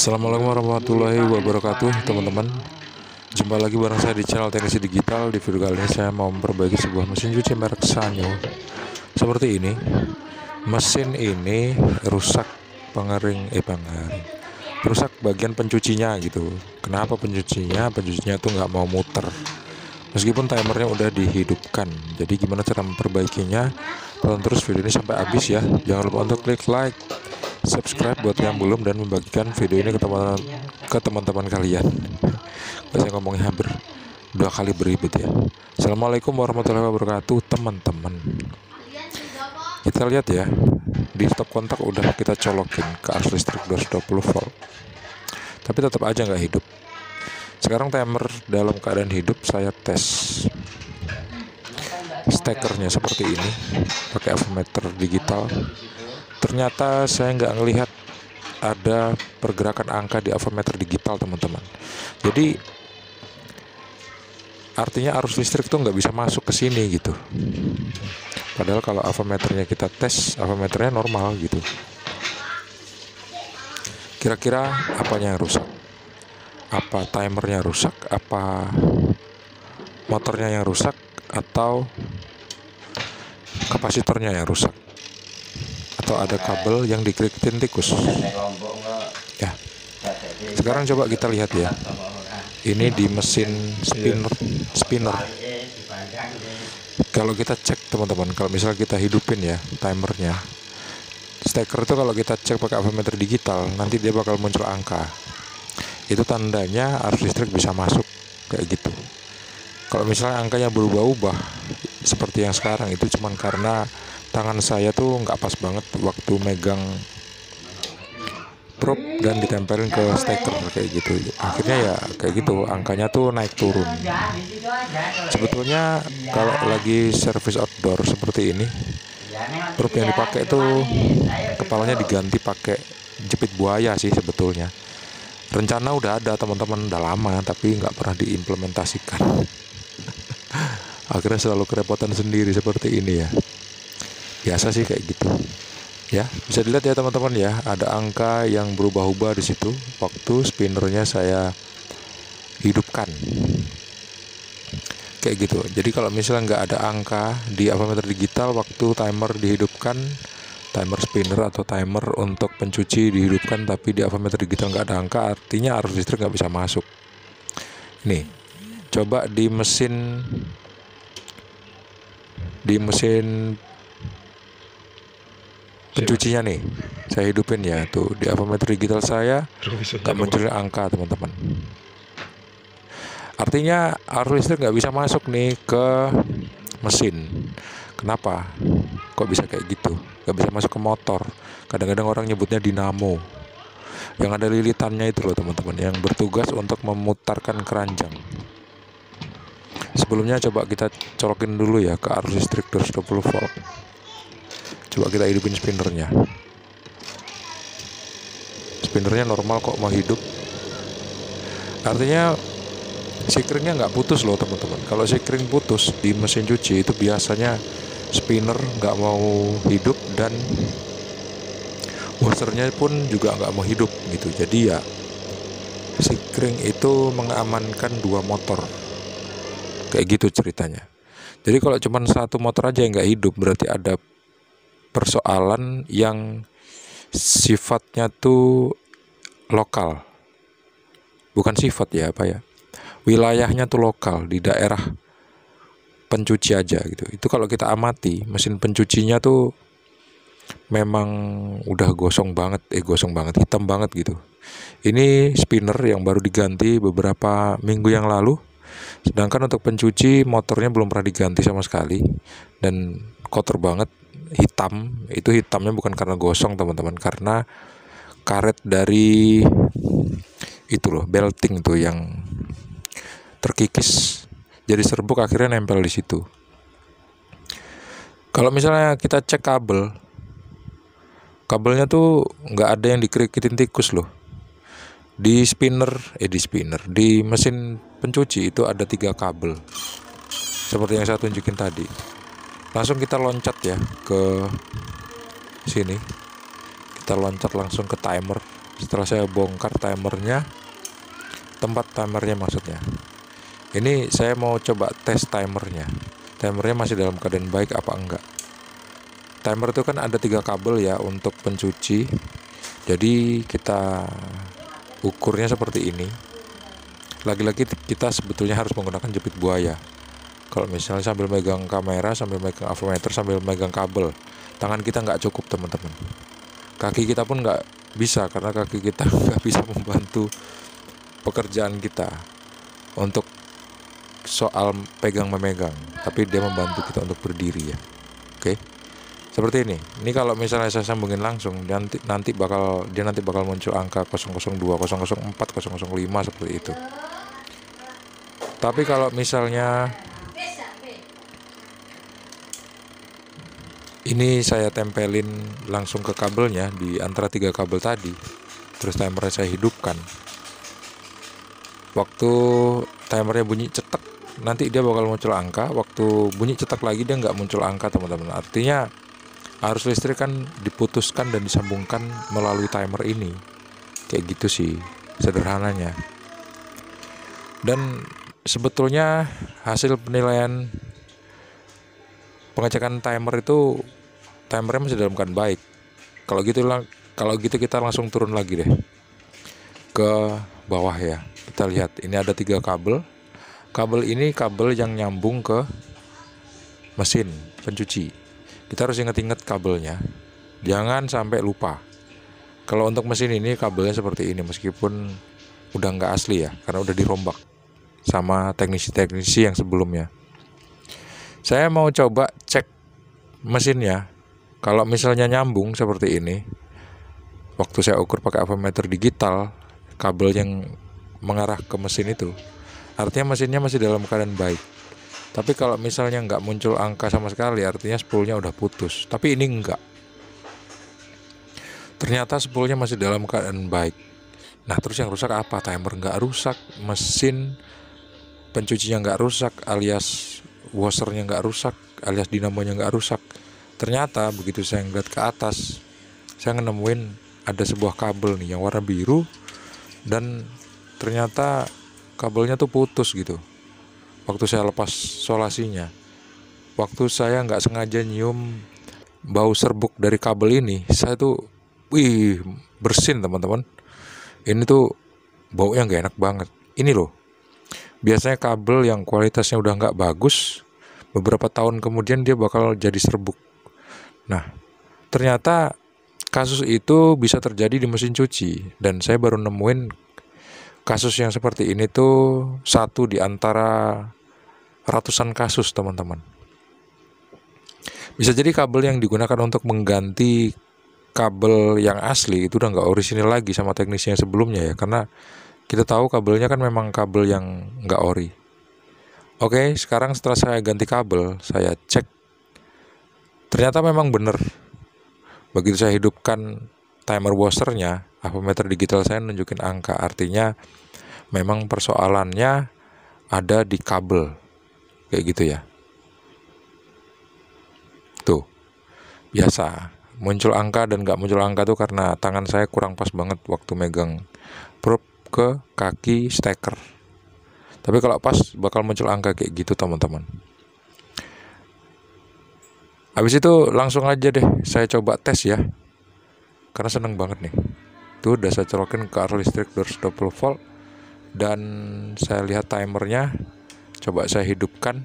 Assalamualaikum warahmatullahi wabarakatuh, teman-teman. Jumpa lagi bareng saya di channel Teknisi Digital. Di video kali ini saya mau memperbaiki sebuah mesin cuci merek Sanyo. Seperti ini. Mesin ini rusak rusak bagian pencucinya gitu. Kenapa pencucinya? Pencucinya tuh nggak mau muter. Meskipun timernya udah dihidupkan. Jadi gimana cara memperbaikinya? Tonton terus video ini sampai habis ya. Jangan lupa untuk klik like, subscribe buat yang belum, dan membagikan video ini ke teman-teman kalian. Saya ngomongnya hampir 2 kali beribet ya. Assalamualaikum warahmatullahi wabarakatuh, teman-teman. Kita lihat ya, di stop kontak udah kita colokin ke arus listrik 220 volt, tapi tetap aja nggak hidup. Sekarang timer dalam keadaan hidup, saya tes stekernya seperti ini pakai avometer digital. Ternyata saya nggak ngelihat ada pergerakan angka di avometer digital, teman-teman. Jadi artinya arus listrik tuh nggak bisa masuk ke sini gitu. Padahal kalau avometernya kita tes, avometernya normal gitu. Kira-kira apanya yang rusak? Apa timernya rusak? Apa motornya yang rusak? Atau kapasitornya yang rusak? Atau ada kabel yang dikerikitin tikus? Ya. Sekarang coba kita lihat ya. Ini di mesin spinner. Kalau kita cek, teman-teman, kalau misal kita hidupin ya timernya, steker itu kalau kita cek pakai avometer digital, nanti dia bakal muncul angka. Itu tandanya arus listrik bisa masuk kayak gitu. Kalau misalnya angkanya berubah-ubah seperti yang sekarang, itu cuman karena tangan saya tuh nggak pas banget waktu megang probe dan ditempelin ke steker kayak gitu. Akhirnya ya kayak gitu, angkanya tuh naik turun. Sebetulnya kalau lagi service outdoor seperti ini, probe yang dipakai tuh kepalanya diganti pakai jepit buaya sih sebetulnya. Rencana udah ada, teman-teman, udah lama, tapi nggak pernah diimplementasikan. Akhirnya selalu kerepotan sendiri seperti ini ya. Biasa sih kayak gitu. Ya, bisa dilihat ya teman-teman ya, ada angka yang berubah-ubah di situ waktu spinnernya saya hidupkan. Kayak gitu. Jadi kalau misalnya nggak ada angka di avometer digital waktu timer dihidupkan, timer spinner atau timer untuk pencuci dihidupkan, tapi di avometer digital nggak ada angka, artinya arus listrik nggak bisa masuk. Nih, coba di mesin pencucinya nih, saya hidupin ya, tuh di avometer digital saya nggak muncul angka, teman-teman. Artinya arus listrik nggak bisa masuk nih ke mesin. Kenapa? Kok bisa kayak gitu? Nggak bisa masuk ke motor. Kadang-kadang orang nyebutnya dinamo, yang ada lilitannya itu loh, teman-teman, yang bertugas untuk memutarkan keranjang. Sebelumnya coba kita colokin dulu ya ke arus listrik 220 volt. Coba kita hidupin spinnernya. Spinnernya normal kok, mau hidup. Artinya sikringnya nggak putus loh, teman-teman. Kalau sikring putus di mesin cuci itu biasanya spinner nggak mau hidup, dan washernya pun juga nggak mau hidup gitu. Jadi ya sikring itu mengamankan 2 motor. Kayak gitu ceritanya. Jadi kalau cuma satu motor aja yang nggak hidup, berarti ada persoalan yang sifatnya tuh lokal. Bukan sifat ya, apa ya, wilayahnya tuh lokal di daerah pencuci aja gitu. Itu kalau kita amati mesin pencucinya tuh memang udah gosong banget, hitam banget gitu. Ini spinner yang baru diganti beberapa minggu yang lalu. Sedangkan untuk pencuci motornya belum pernah diganti sama sekali, dan kotor banget, hitam. Itu hitamnya bukan karena gosong, teman-teman, karena karet dari itu loh, belting tuh yang terkikis jadi serbuk, akhirnya nempel di situ. Kalau misalnya kita cek kabelnya tuh nggak ada yang dikerikitin tikus loh. Di mesin pencuci itu ada 3 kabel seperti yang saya tunjukin tadi. Langsung kita loncat ya ke sini, kita loncat langsung ke timer setelah saya bongkar timernya, tempat timernya maksudnya. Ini saya mau coba tes timernya masih dalam keadaan baik apa enggak. Timer itu kan ada 3 kabel ya untuk pencuci. Jadi kita ukurnya seperti ini. Lagi-lagi kita sebetulnya harus menggunakan jepit buaya. Kalau misalnya sambil megang kamera, sambil megang avometer, sambil megang kabel, tangan kita nggak cukup teman-teman. Kaki kita pun nggak bisa, karena kaki kita nggak bisa membantu pekerjaan kita untuk soal pegang-memegang, tapi dia membantu kita untuk berdiri ya. Oke. Seperti ini. Ini kalau misalnya saya sambungin langsung, nanti bakal muncul angka 002, 004, 005 seperti itu. Tapi kalau misalnya ini saya tempelin langsung ke kabelnya di antara 3 kabel tadi, terus timernya saya hidupkan. Waktu timernya bunyi cetek, nanti dia bakal muncul angka. Waktu bunyi cetek lagi dia nggak muncul angka teman-teman. Artinya arus listrik kan diputuskan dan disambungkan melalui timer ini. Kayak gitu sih sederhananya. Dan sebetulnya hasil penilaian pengecekan timer itu, timernya masih dalam keadaan baik. Kalau gitu kita langsung turun lagi deh ke bawah ya. Kita lihat ini ada 3 kabel. Kabel ini kabel yang nyambung ke mesin pencuci. Kita harus ingat-ingat kabelnya, jangan sampai lupa. Kalau untuk mesin ini kabelnya seperti ini, meskipun udah nggak asli ya, karena udah dirombak sama teknisi-teknisi yang sebelumnya. Saya mau coba cek mesinnya. Kalau misalnya nyambung seperti ini, waktu saya ukur pakai avometer digital, kabel yang mengarah ke mesin itu, artinya mesinnya masih dalam keadaan baik. Tapi kalau misalnya nggak muncul angka sama sekali, artinya spoolnya udah putus. Tapi ini enggak. Ternyata spoolnya masih dalam keadaan baik. Nah, terus yang rusak apa? Timer nggak rusak, mesin pencucinya nggak rusak, alias washernya nggak rusak, alias dinamonya nggak rusak. Ternyata begitu saya ngeliat ke atas, saya nemuin ada sebuah kabel nih yang warna biru, dan ternyata kabelnya tuh putus gitu. Waktu saya lepas solasinya, waktu saya nggak sengaja nyium bau serbuk dari kabel ini, saya tuh bersin teman-teman. Ini tuh baunya nggak enak banget. Ini loh, biasanya kabel yang kualitasnya udah nggak bagus, beberapa tahun kemudian dia bakal jadi serbuk. Nah, ternyata kasus itu bisa terjadi di mesin cuci, dan saya baru nemuin kasus yang seperti ini tuh satu di antara ratusan kasus teman-teman. Bisa jadi kabel yang digunakan untuk mengganti kabel yang asli itu udah nggak orisinil lagi sama teknisnya sebelumnya ya, karena kita tahu kabelnya kan memang kabel yang nggak ori. Oke, sekarang setelah saya ganti kabel, saya cek, ternyata memang benar. Begitu saya hidupkan timer washernya, avometer digital saya nunjukin angka. Artinya memang persoalannya ada di kabel, kayak gitu ya. Tuh, biasa muncul angka dan gak muncul angka tuh karena tangan saya kurang pas banget waktu megang probe ke kaki steker. Tapi kalau pas bakal muncul angka kayak gitu teman-teman. Habis itu langsung aja deh saya coba tes ya, karena seneng banget nih. Tuh udah saya colokin ke arus listrik 220 volt, dan saya lihat timernya. Coba saya hidupkan,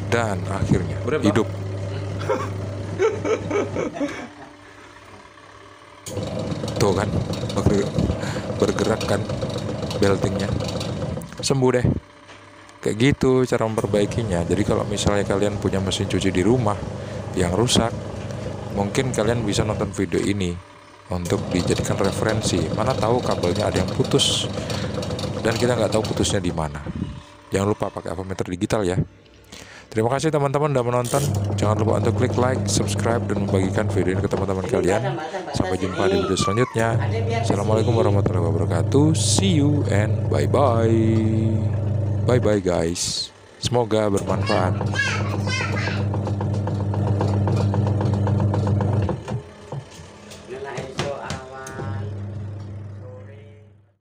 dan akhirnya hidup. Tuh kan, bergerak kan beltingnya. Sembuh deh. Kayak gitu cara memperbaikinya. Jadi kalau misalnya kalian punya mesin cuci di rumah yang rusak, mungkin kalian bisa nonton video ini untuk dijadikan referensi. Mana tahu kabelnya ada yang putus dan kita nggak tahu putusnya di mana. Jangan lupa pakai avometer digital ya. Terima kasih teman-teman udah menonton. Jangan lupa untuk klik like, subscribe, dan membagikan video ini ke teman-teman kalian. Sampai jumpa di video selanjutnya. Assalamualaikum warahmatullahi wabarakatuh. See you and bye-bye. Bye-bye guys. Semoga bermanfaat.